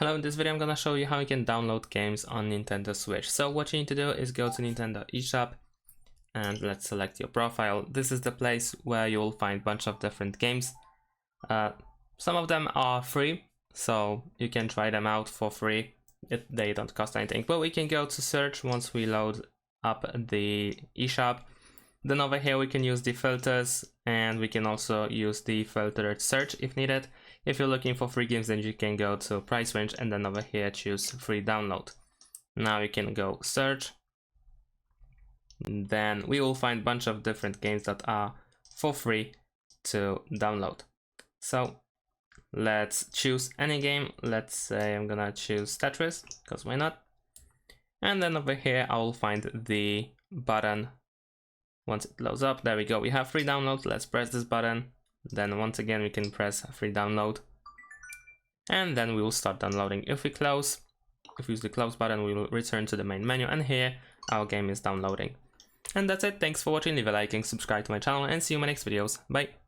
Hello, in this video I'm gonna show you how you can download games on Nintendo Switch. So what you need to do is go to Nintendo eShop and let's select your profile. This is the place where you'll find a bunch of different games. Some of them are free, so you can try them out for free. They don't cost anything. But we can go to search once we load up the eShop. Then over here we can use the filters, and we can also use the filtered search if needed. If you're looking for free games, then you can go to price range and then over here choose free download. Now you can go search. Then we will find a bunch of different games that are for free to download. So let's choose any game. Let's say I'm gonna choose Tetris, because why not? And then over here I will find the button. Once it loads up, there we go, we have free download. Let's press this button. Then once again we can press free download. And then we will start downloading. If we use the close button, we will return to the main menu, and here our game is downloading. And that's it. Thanks for watching. Leave a like and subscribe to my channel, and see you in my next videos. Bye.